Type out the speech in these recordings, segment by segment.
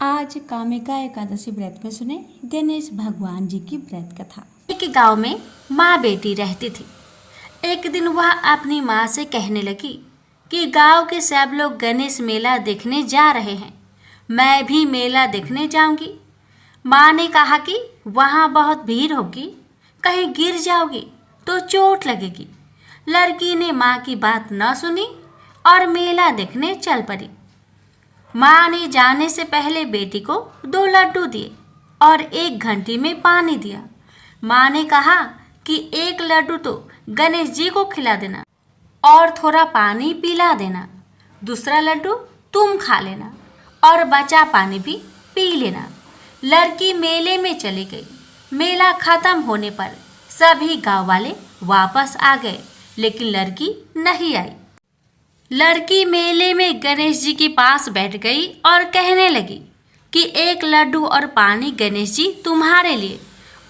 आज कामिका एकादशी व्रत में सुने गणेश भगवान जी की व्रत कथा। एक गांव में माँ बेटी रहती थी। एक दिन वह अपनी माँ से कहने लगी कि गांव के सब लोग गणेश मेला देखने जा रहे हैं, मैं भी मेला देखने जाऊंगी। माँ ने कहा कि वहाँ बहुत भीड़ होगी, कहीं गिर जाओगी तो चोट लगेगी। लड़की ने माँ की बात न सुनी और मेला देखने चल पड़ी। माँ ने जाने से पहले बेटी को 2 लड्डू दिए और 1 घंटी में पानी दिया। माँ ने कहा कि 1 लड्डू तो गणेश जी को खिला देना और थोड़ा पानी पिला देना, दूसरा लड्डू तुम खा लेना और बचा पानी भी पी लेना। लड़की मेले में चली गई। मेला खत्म होने पर सभी गांव वाले वापस आ गए, लेकिन लड़की नहीं आई। लड़की मेले में गणेश जी के पास बैठ गई और कहने लगी कि 1 लड्डू और पानी गणेश जी तुम्हारे लिए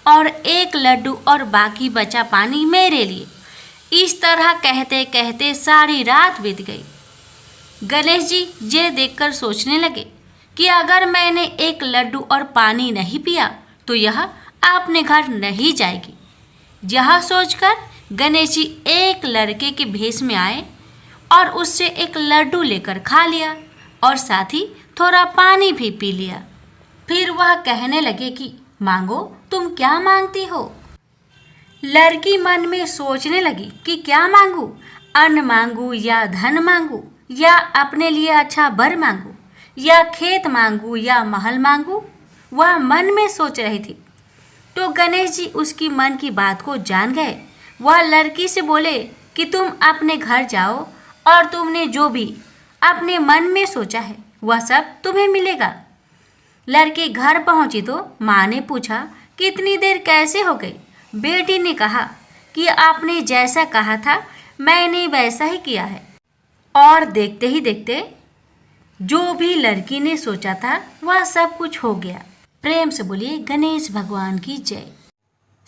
और 1 लड्डू और बाकी बचा पानी मेरे लिए। इस तरह कहते कहते सारी रात बीत गई। गणेश जी ये देखकर सोचने लगे कि अगर मैंने 1 लड्डू और पानी नहीं पिया तो यह अपने घर नहीं जाएगी। यह सोचकर गणेश जी एक लड़के के भेष में आए और उससे 1 लड्डू लेकर खा लिया और साथ ही थोड़ा पानी भी पी लिया। फिर वह कहने लगे कि मांगो, तुम क्या मांगती हो। लड़की मन में सोचने लगी कि क्या मांगू, अन्न मांगू या धन मांगू या अपने लिए अच्छा वर मांगू या खेत मांगू या महल मांगू। वह मन में सोच रही थी तो गणेश जी उसकी मन की बात को जान गए। वह लड़की से बोले कि तुम अपने घर जाओ और तुमने जो भी अपने मन में सोचा है वह सब तुम्हें मिलेगा। लड़की घर पहुंची तो माँ ने पूछा कि इतनी देर कैसे हो गई। बेटी ने कहा कि आपने जैसा कहा था मैंने वैसा ही किया है। और देखते ही देखते जो भी लड़की ने सोचा था वह सब कुछ हो गया। प्रेम से बोलिए गणेश भगवान की जय।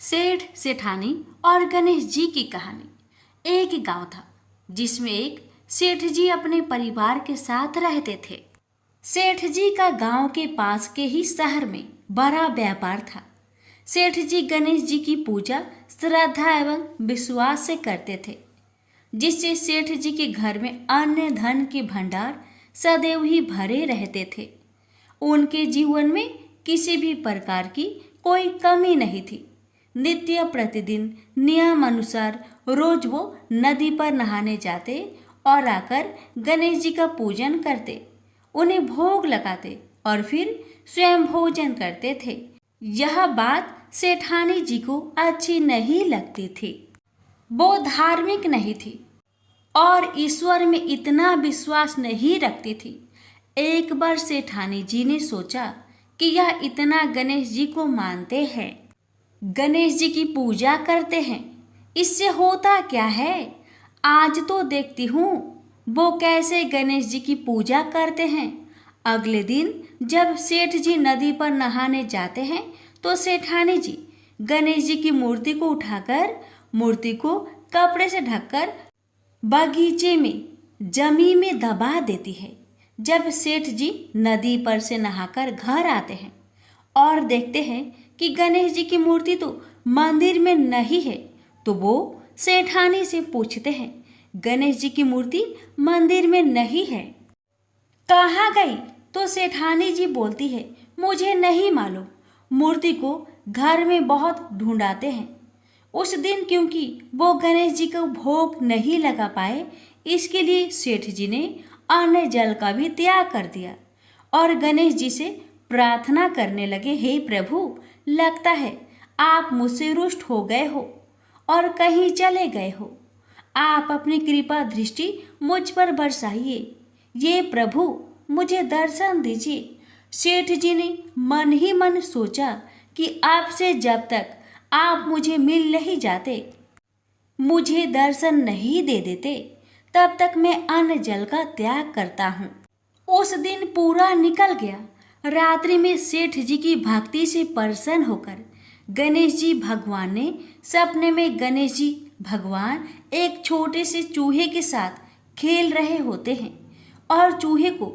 सेठ सेठानी और गणेश जी की कहानी। एक गांव था जिसमें एक सेठ जी अपने परिवार के साथ रहते थे। सेठ जी का गांव के पास के ही शहर में बड़ा व्यापार था। सेठ जी गणेश जी की पूजा श्रद्धा एवं विश्वास से करते थे, जिससे सेठ जी के घर में अन्न धन के भंडार सदैव ही भरे रहते थे। उनके जीवन में किसी भी प्रकार की कोई कमी नहीं थी। नित्य प्रतिदिन नियम अनुसार रोज वो नदी पर नहाने जाते और आकर गणेश जी का पूजन करते, उन्हें भोग लगाते और फिर स्वयं भोजन करते थे। यह बात सेठानी जी को अच्छी नहीं लगती थी। वो धार्मिक नहीं थी और ईश्वर में इतना विश्वास नहीं रखती थी। एक बार सेठानी जी ने सोचा कि यह इतना गणेश जी को मानते हैं, गणेश जी की पूजा करते हैं, इससे होता क्या है। आज तो देखती हूँ वो कैसे गणेश जी की पूजा करते हैं। अगले दिन जब सेठ जी नदी पर नहाने जाते हैं तो सेठानी जी गणेश जी की मूर्ति को उठाकर मूर्ति को कपड़े से ढककर बगीचे में जमीन में दबा देती है। जब सेठ जी नदी पर से नहाकर घर आते हैं और देखते हैं कि गणेश जी की मूर्ति तो मंदिर में नहीं है, तो वो सेठानी से पूछते हैं, गणेश जी की मूर्ति मंदिर में नहीं है, कहाँ गई। तो सेठानी जी बोलती है, मुझे नहीं मालूम, मूर्ति को घर में बहुत ढूंढाते हैं। उस दिन क्योंकि वो गणेश जी को भोग नहीं लगा पाए, इसके लिए सेठ जी ने अन्न जल का भी त्याग कर दिया और गणेश जी से प्रार्थना करने लगे, हे प्रभु, लगता है आप मुझसे रुष्ट हो गए हो और कहीं चले गए हो। आप अपनी कृपा दृष्टि मुझ पर बरसाइए। ये प्रभु मुझे दर्शन दीजिए। सेठ जी ने मन ही मन सोचा कि आपसे जब तक आप मुझे मिल नहीं जाते, मुझे दर्शन नहीं दे देते, तब तक मैं अन्न जल का त्याग करता हूँ। उस दिन पूरा निकल गया। रात्रि में सेठ जी की भक्ति से प्रसन्न होकर गणेश जी भगवान ने सपने में गणेश जी भगवान एक छोटे से चूहे के साथ खेल रहे होते हैं और चूहे को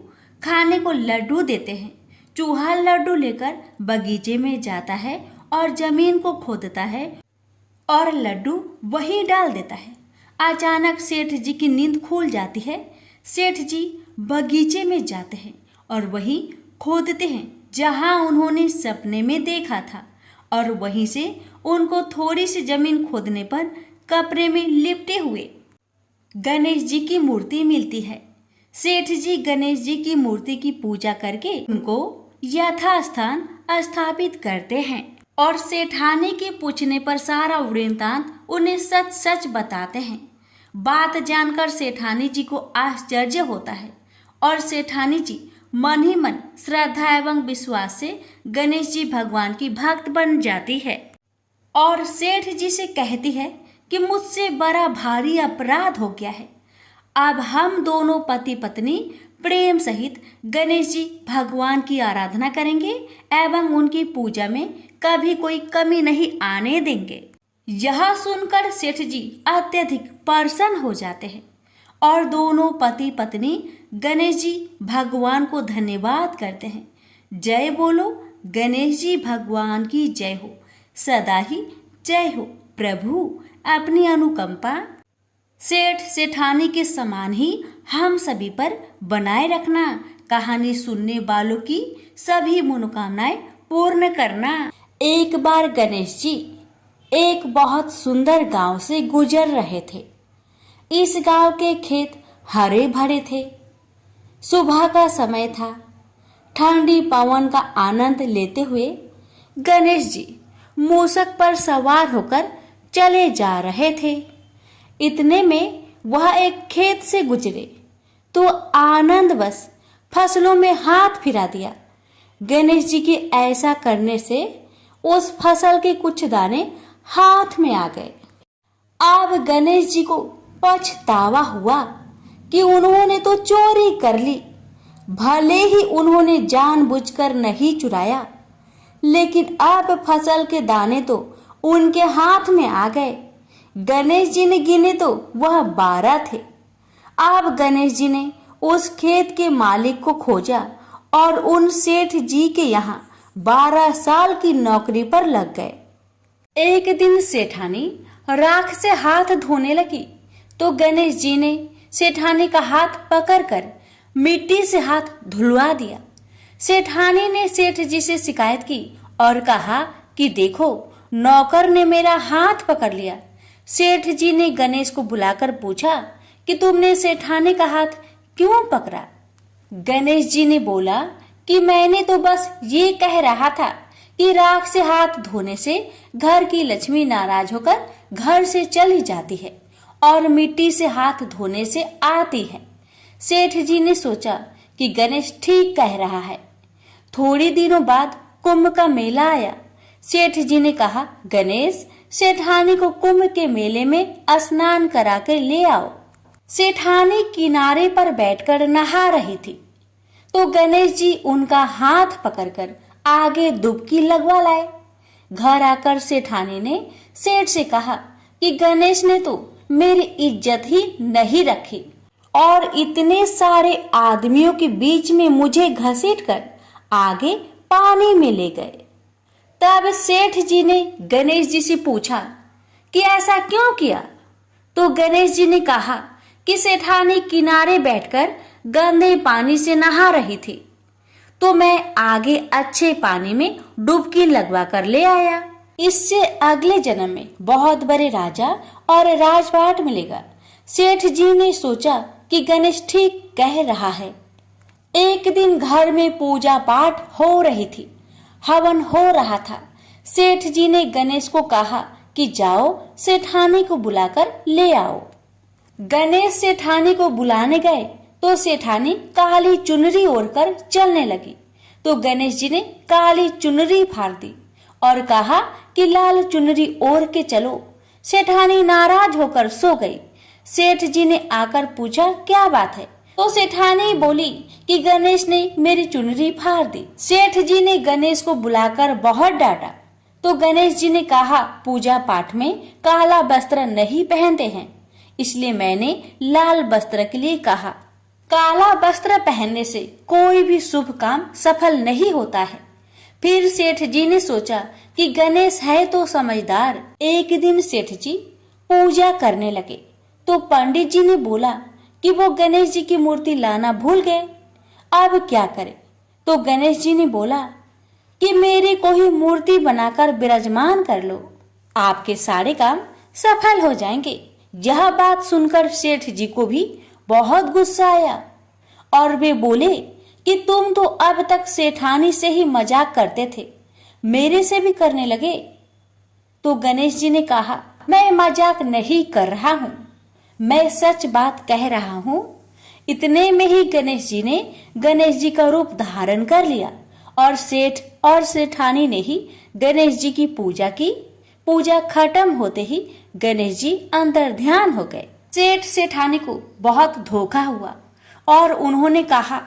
खाने को लड्डू देते हैं। चूहा लड्डू लेकर बगीचे में जाता है और जमीन को खोदता है और लड्डू वहीं डाल देता है। अचानक सेठ जी की नींद खुल जाती है। सेठ जी बगीचे में जाते हैं और वहीं खोदते हैं जहां उन्होंने सपने में देखा था, और वहीं से उनको थोड़ी सी जमीन खोदने पर कपड़े में लिपटे हुए गणेश जी की मूर्ति मिलती है। सेठ जी गणेश जी की मूर्ति की पूजा करके उनको यथास्थान स्थापित करते हैं और सेठानी के पूछने पर सारा वृत्तांत उन्हें सच सच बताते हैं। बात जानकर सेठानी जी को आश्चर्य होता है और सेठानी जी मन ही मन श्रद्धा एवं विश्वास से गणेश जी भगवान की भक्त बन जाती है और सेठ जी से कहती है कि मुझसे बड़ा भारी अपराध हो गया है। अब हम दोनों पति पत्नी प्रेम सहित गणेश जी भगवान की आराधना करेंगे एवं उनकी पूजा में कभी कोई कमी नहीं आने देंगे। यह सुनकर सेठ जी अत्यधिक प्रसन्न हो जाते हैं और दोनों पति पत्नी गणेश जी भगवान को धन्यवाद करते हैं। जय बोलो गणेश जी भगवान की जय हो, सदा ही जय हो प्रभु, अपनी अनुकंपा सेठ सेठानी के समान ही हम सभी पर बनाए रखना। कहानी सुनने वालों की सभी मनोकामनाएं पूर्ण करना। एक बार गणेश जी एक बहुत सुंदर गांव से गुजर रहे थे। इस गांव के खेत हरे भरे थे। सुबह का समय था। ठंडी पवन का आनंद लेते हुए गणेश जी मूषक पर सवार होकर चले जा रहे थे। इतने में वह एक खेत से गुजरे तो आनंदवश फसलों में हाथ फिरा दिया। गणेश जी के ऐसा करने से उस फसल के कुछ दाने हाथ में आ गए। अब गणेश जी को पछतावा हुआ कि उन्होंने तो चोरी कर ली। भले ही उन्होंने जानबूझकर नहीं चुराया, लेकिन अब फसल के दाने तो उनके हाथ में आ गए। गणेश जी ने गिने तो वह 12 थे। अब गणेश जी ने उस खेत के मालिक को खोजा और उन सेठ जी के यहाँ 12 साल की नौकरी पर लग गए। एक दिन सेठानी राख से हाथ धोने लगी तो गणेश जी ने सेठानी का हाथ पकड़कर मिट्टी से हाथ धुलवा दिया। सेठानी ने सेठ जी से शिकायत की और कहा कि देखो, नौकर ने मेरा हाथ पकड़ लिया। सेठ जी ने गणेश को बुलाकर पूछा कि तुमने सेठानी का हाथ क्यों पकड़ा? गणेश जी ने बोला कि मैंने तो बस ये कह रहा था कि राख से हाथ धोने से घर की लक्ष्मी नाराज होकर घर से चली जाती है और मिट्टी से हाथ धोने से आती है। सेठ जी ने सोचा कि गणेश ठीक कह रहा है। थोड़ी दिनों बाद कुंभ का मेला आया। सेठ जी ने कहा, गणेश, सेठानी को कुंभ के मेले में स्नान करा कर ले आओ। सेठानी किनारे पर बैठकर नहा रही थी तो गणेश जी उनका हाथ पकड़कर आगे डुबकी लगवा लाए। घर आकर सेठानी ने सेठ से कहा कि गणेश ने तो मेरी इज्जत ही नहीं रखी और इतने सारे आदमियों के बीच में मुझे घसीटकर आगे पानी में ले गए। तब सेठ जी ने गणेश जी से पूछा कि ऐसा क्यों किया? तो गणेश जी ने कहा कि सेठानी किनारे बैठकर गंदे पानी से नहा रही थी तो मैं आगे अच्छे पानी में डुबकी लगवा कर ले आया। इससे अगले जन्म में बहुत बड़े राजा और राजपाट मिलेगा। सेठ जी ने सोचा कि गणेश ठीक कह रहा है। एक दिन घर में पूजा पाठ हो रही थी, हवन हो रहा था। सेठ जी ने गणेश को कहा कि जाओ सेठानी को बुलाकर ले आओ। गणेश सेठानी को बुलाने गए तो सेठानी काली चुनरी ओढ़कर चलने लगी तो गणेश जी ने काली चुनरी फाड़ दी और कहा कि लाल चुनरी ओढ़ के चलो। सेठानी नाराज होकर सो गई। सेठ जी ने आकर पूछा क्या बात है तो सेठानी बोली कि गणेश ने मेरी चुनरी फाड़ दी। सेठ जी ने गणेश को बुलाकर बहुत डांटा तो गणेश जी ने कहा, पूजा पाठ में काला वस्त्र नहीं पहनते हैं, इसलिए मैंने लाल वस्त्र के लिए कहा। काला वस्त्र पहनने से कोई भी शुभ काम सफल नहीं होता है। फिर सेठ जी ने सोचा कि गणेश है तो समझदार। एक दिन सेठ जी पूजा करने लगे तो पंडित जी ने बोला कि वो गणेश जी की मूर्ति लाना भूल गए, अब क्या करें। तो गणेश जी ने बोला कि मेरी कोई मूर्ति बनाकर विराजमान कर लो, आपके सारे काम सफल हो जाएंगे। यह बात सुनकर सेठ जी को भी बहुत गुस्सा आया और वे बोले कि तुम तो अब तक सेठानी से ही मजाक करते थे, मेरे से भी करने लगे। तो गणेश जी ने कहा, मैं मजाक नहीं कर रहा हूँ, मैं सच बात कह रहा हूँ। इतने में ही गणेश जी ने गणेश जी का रूप धारण कर लिया और सेठ और सेठानी ने ही गणेश जी की पूजा की। पूजा खत्म होते ही गणेश जी अंतर ध्यान हो गए। सेठ सेठानी को बहुत धोखा हुआ और उन्होंने कहा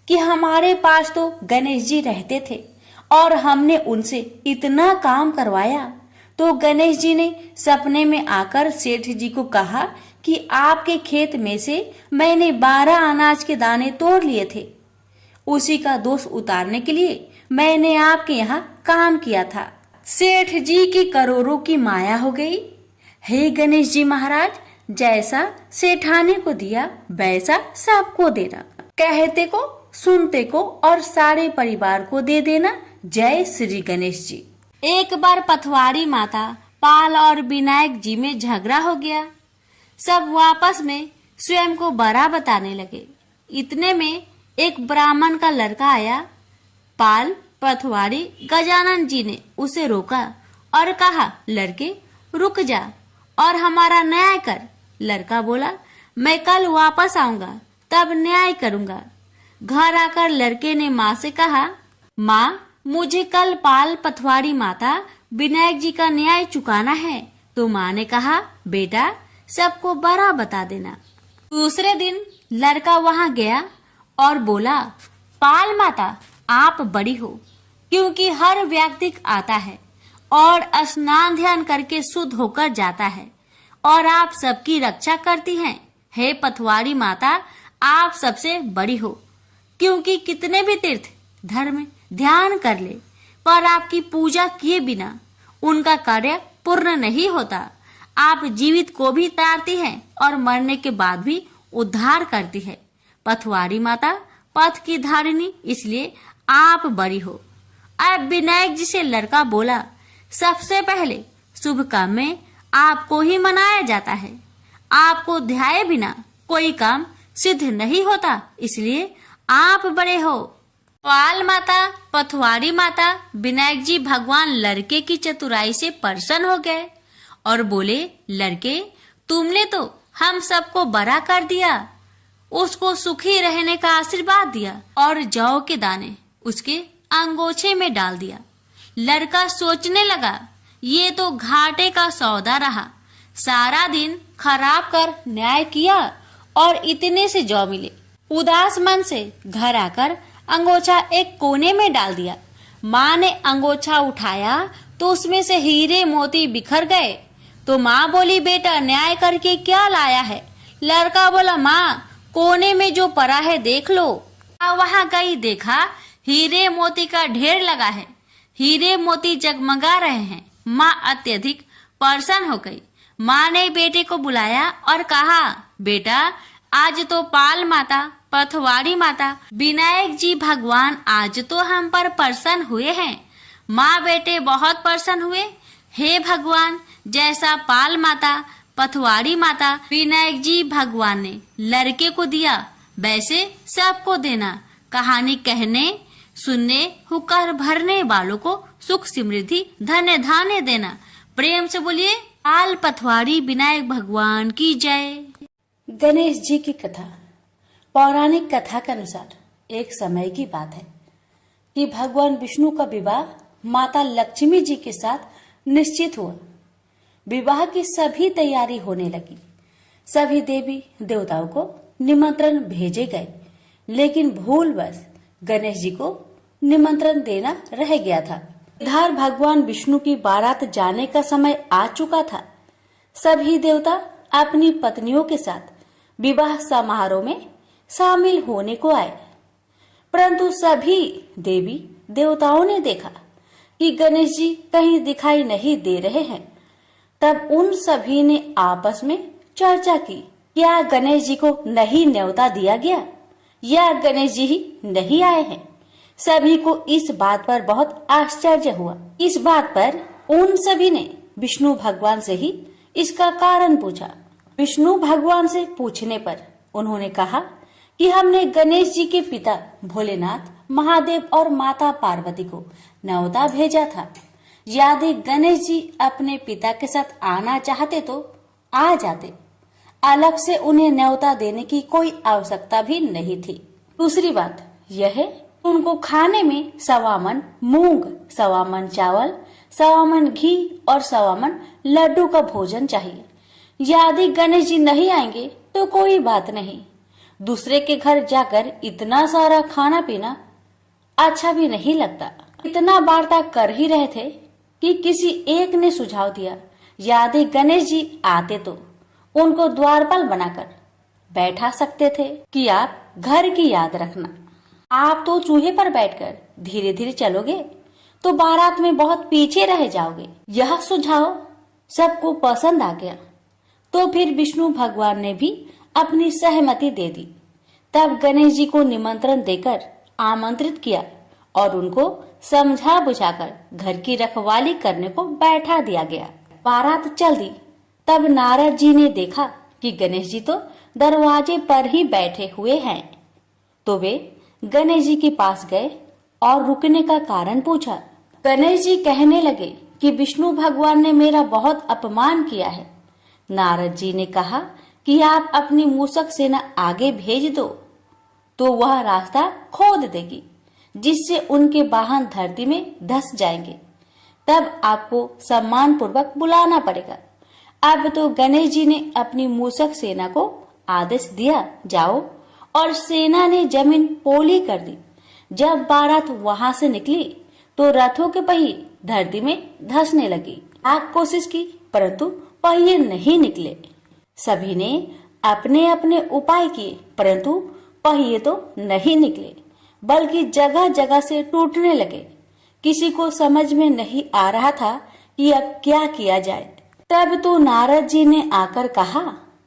कि हमारे पास तो गणेश जी रहते थे और हमने उनसे इतना काम करवाया। तो गणेश जी ने सपने में आकर सेठ जी को कहा कि आपके खेत में से मैंने 12 अनाज के दाने तोड़ लिए थे, उसी का दोष उतारने के लिए मैंने आपके यहाँ काम किया था। सेठ जी की करोड़ों की माया हो गई। हे गणेश जी महाराज, जैसा सेठानी को दिया वैसा सबको देना, कहते को सुनते को और सारे परिवार को दे देना। जय श्री गणेश जी। एक बार पथवारी माता पाल और विनायक जी में झगड़ा हो गया। सब आपस में स्वयं को बड़ा बताने लगे। इतने में एक ब्राह्मण का लड़का आया। पाल, पथवारी, गजानन जी ने उसे रोका और कहा, लड़के रुक जा और हमारा न्याय कर। लड़का बोला, मैं कल वापस आऊंगा तब न्याय करूंगा। घर आकर लड़के ने माँ से कहा, माँ मुझे कल पाल, पथवारी माता, विनायक जी का न्याय चुकाना है। तो माँ ने कहा, बेटा सबको बड़ा बता देना। दूसरे दिन लड़का वहां गया और बोला, पाल माता आप बड़ी हो, क्योंकि हर व्यक्ति आता है और स्नान ध्यान करके शुद्ध होकर जाता है और आप सबकी रक्षा करती हैं। हे पथवारी माता आप सबसे बड़ी हो, क्योंकि कितने भी तीर्थ धर्म ध्यान कर ले पर आपकी पूजा किए बिना उनका कार्य पूर्ण नहीं होता। आप जीवित को भी तारती हैं और मरने के बाद भी उद्धार करती है। पथवारी माता पथ की धारिणी, इसलिए आप बड़ी हो। अब विनायक जी से लड़का बोला, सबसे पहले शुभ काम में आपको ही मनाया जाता है। आपको ध्याये बिना कोई काम सिद्ध नहीं होता, इसलिए आप बड़े हो। पाल माता, पथवारी माता, विनायक जी भगवान लड़के की चतुराई से प्रसन्न हो गए और बोले, लड़के तुमने तो हम सबको बड़ा कर दिया, उसको सुखी रहने का आशीर्वाद दिया और जौ के दाने उसके अंगोछे में डाल दिया। लड़का सोचने लगा, ये तो घाटे का सौदा रहा। सारा दिन खराब कर न्याय किया और इतने से जौ मिले। उदास मन से घर आकर अंगोछा एक कोने में डाल दिया। माँ ने अंगोछा उठाया तो उसमें से हीरे मोती बिखर गए। तो माँ बोली, बेटा न्याय करके क्या लाया है? लड़का बोला, माँ कोने में जो पड़ा है देख लो। वहाँ गई, देखा हीरे मोती का ढेर लगा है, हीरे मोती जगमगा रहे हैं। माँ अत्यधिक प्रसन्न हो गई। माँ ने बेटे को बुलाया और कहा, बेटा आज तो पाल माता, पथवारी माता, विनायक जी भगवान आज तो हम पर प्रसन्न हुए हैं। माँ बेटे बहुत प्रसन्न हुए। हे भगवान, जैसा पाल माता, पथवारी माता, विनायक जी भगवान ने लड़के को दिया वैसे सबको देना। कहानी कहने सुनने हुक्कर भरने वालों को सुख समृद्धि धन्य धान्य देना। प्रेम से बोलिए पाल पथवारी विनायक भगवान की जय। गणेश जी की कथा। पौराणिक कथा के अनुसार एक समय की बात है कि भगवान विष्णु का विवाह माता लक्ष्मी जी के साथ निश्चित हुआ। विवाह की सभी तैयारी होने लगी। सभी देवी देवताओं को निमंत्रण भेजे गए, लेकिन भूलवश गणेश जी को निमंत्रण देना रह गया था। इधर भगवान विष्णु की बारात जाने का समय आ चुका था। सभी देवता अपनी पत्नियों के साथ विवाह समारोह में शामिल होने को आए। परंतु सभी देवी देवताओं ने देखा कि गणेश जी कहीं दिखाई नहीं दे रहे हैं। तब उन सभी ने आपस में चर्चा की, क्या गणेश जी को नहीं न्योता दिया गया या गणेश जी ही नहीं आए हैं। सभी को इस बात पर बहुत आश्चर्य हुआ। इस बात पर उन सभी ने विष्णु भगवान से ही इसका कारण पूछा। विष्णु भगवान से पूछने पर उन्होंने कहा कि हमने गणेश जी के पिता भोलेनाथ, महादेव और माता पार्वती को न्योता भेजा था। यदि गणेश जी अपने पिता के साथ आना चाहते तो आ जाते, अलग से उन्हें न्योता देने की कोई आवश्यकता भी नहीं थी। दूसरी बात यह है, उनको खाने में 1.25 मन मूंग, 1.25 मन चावल, 1.25 मन घी और 1.25 मन लड्डू का भोजन चाहिए। यदि गणेश जी नहीं आएंगे तो कोई बात नहीं, दूसरे के घर जाकर इतना सारा खाना पीना अच्छा भी नहीं लगता। इतना वार्ता कर ही रहे थे कि किसी एक ने सुझाव दिया, यदि गणेश जी आते तो उनको द्वारपाल बनाकर बैठा सकते थे कि आप घर की याद रखना। आप तो चूहे पर बैठकर धीरे धीरे चलोगे तो बारात में बहुत पीछे रह जाओगे। यह सुझाव सबको पसंद आ गया। तो फिर विष्णु भगवान ने भी अपनी सहमति दे दी। तब गणेश जी को निमंत्रण देकर आमंत्रित किया और उनको समझा बुझाकर घर की रखवाली करने को बैठा दिया गया। बारात चल दी। तब नारद जी ने देखा कि गणेश जी तो दरवाजे पर ही बैठे हुए हैं। तो वे गणेश जी के पास गए और रुकने का कारण पूछा। गणेश जी कहने लगे कि विष्णु भगवान ने मेरा बहुत अपमान किया है। नारद जी ने कहा कि आप अपनी मूषक सेना आगे भेज दो तो वह रास्ता खोद देगी, जिससे उनके वाहन धरती में धंस जाएंगे। तब आपको सम्मान पूर्वक बुलाना पड़ेगा। अब तो गणेश जी ने अपनी मूषक सेना को आदेश दिया, जाओ, और सेना ने जमीन पोली कर दी। जब बारात वहां से निकली तो रथों के पहिए धरती में धंसने लगी। लाख कोशिश की परंतु पहिए नहीं निकले। सभी ने अपने अपने उपाय किए परंतु पहिए तो नहीं निकले, बल्कि जगह जगह से टूटने लगे। किसी को समझ में नहीं आ रहा था कि अब क्या किया जाए। तब तो नारद जी ने आकर कहा,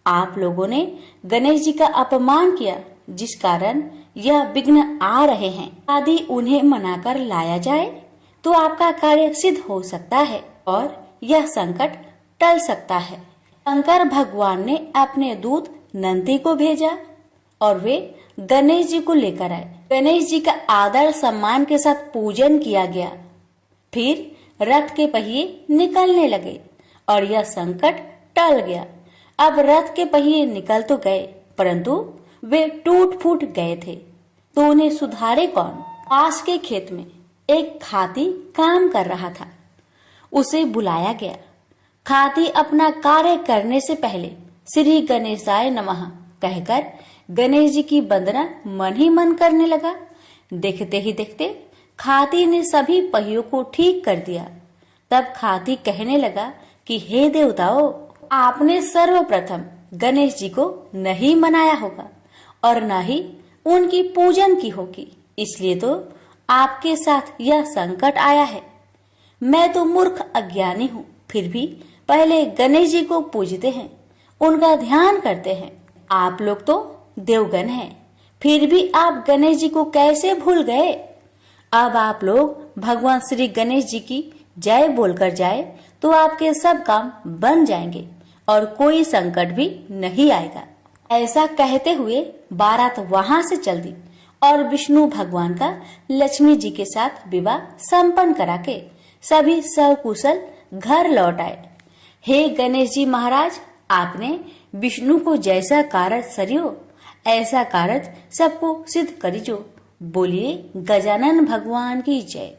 आप लोगों ने गणेश जी का अपमान किया, जिस कारण यह विघ्न आ रहे हैं। यदि उन्हें मनाकर लाया जाए तो आपका कार्य सिद्ध हो सकता है और यह संकट टल सकता है। शंकर भगवान ने अपने दूत नंदी को भेजा और वे गणेश जी को लेकर आए। गणेश जी का आदर सम्मान के साथ पूजन किया गया। फिर रथ के पहिए निकलने लगे और यह संकट टल गया। अब रथ के पहिए निकल तो गए परंतु वे टूट फूट गए थे, तो उन्हें सुधारे कौन। पास के खेत में एक खाती काम कर रहा था। उसे बुलाया गया। खाती अपना कार्य करने से पहले श्री गणेशाय नमः कहकर गणेश जी की वंदना मन ही मन करने लगा। देखते ही देखते खाती ने सभी पहियों को ठीक कर दिया। तब खाती कहने लगा कि हे देवताओं, आपने सर्वप्रथम गणेश जी को नहीं मनाया होगा और न ही उनकी पूजन की होगी, इसलिए तो आपके साथ यह संकट आया है। मैं तो मूर्ख अज्ञानी हूँ, फिर भी पहले गणेश जी को पूजते हैं, उनका ध्यान करते हैं। आप लोग तो देवगण हैं, फिर भी आप गणेश जी को कैसे भूल गए। अब आप लोग भगवान श्री गणेश जी की जय बोलकर जाए तो आपके सब काम बन जाएंगे और कोई संकट भी नहीं आएगा। ऐसा कहते हुए बारात वहां से चल दी और विष्णु भगवान का लक्ष्मी जी के साथ विवाह संपन्न करा के सभी सकुशल घर लौट आए। हे गणेश जी महाराज, आपने विष्णु को जैसा कार्य सरियो ऐसा कार्य सबको सिद्ध करिजो। बोलिए गजानन भगवान की जय।